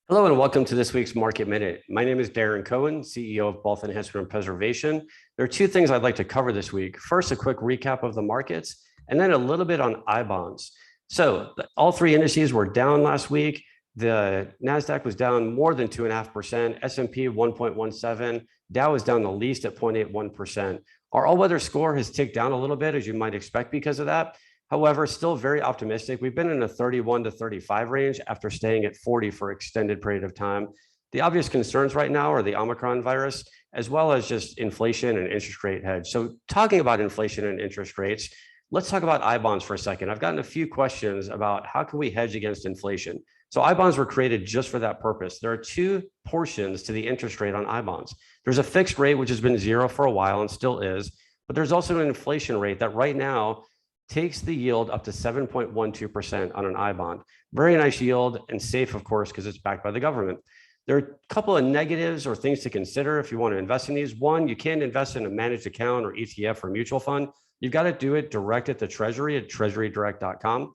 Hello and welcome to this week's Market Minute. My name is Darrin Cohen, CEO of Wealth Enhancement and Preservation. There are two things I'd like to cover this week. First, a quick recap of the markets, and then a little bit on IBonds. So all three indices were down last week. The NASDAQ was down more than 2.5%, S&P 1.17, Dow was down the least at 0.81%. Our all-weather score has ticked down a little bit, as you might expect because of that. However, still very optimistic. We've been in a 31 to 35 range after staying at 40 for an extended period of time. The obvious concerns right now are the Omicron virus, as well as just inflation and interest rate hedge. So talking about inflation and interest rates, let's talk about IBonds for a second. I've gotten a few questions about how can we hedge against inflation. So IBonds were created just for that purpose. There are two portions to the interest rate on IBonds. There's a fixed rate, which has been zero for a while and still is, but there's also an inflation rate that right now takes the yield up to 7.12% on an IBond. Very nice yield and safe, of course, because it's backed by the government. There are a couple of negatives or things to consider if you want to invest in these. One, you can't invest in a managed account or ETF or mutual fund. You've got to do it direct at the Treasury at treasurydirect.com.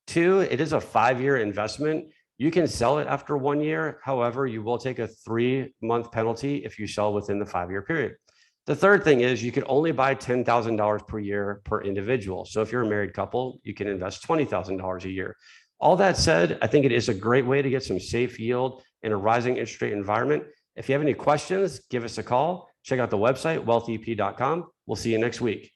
Two, it is a 5-year investment. You can sell it after 1 year. However, you will take a 3-month penalty if you sell within the 5-year period. The third thing is you can only buy $10,000 per year per individual. So if you're a married couple, you can invest $20,000 a year. All that said, I think it is a great way to get some safe yield in a rising interest rate environment. If you have any questions, give us a call. Check out the website, wealthep.com. We'll see you next week.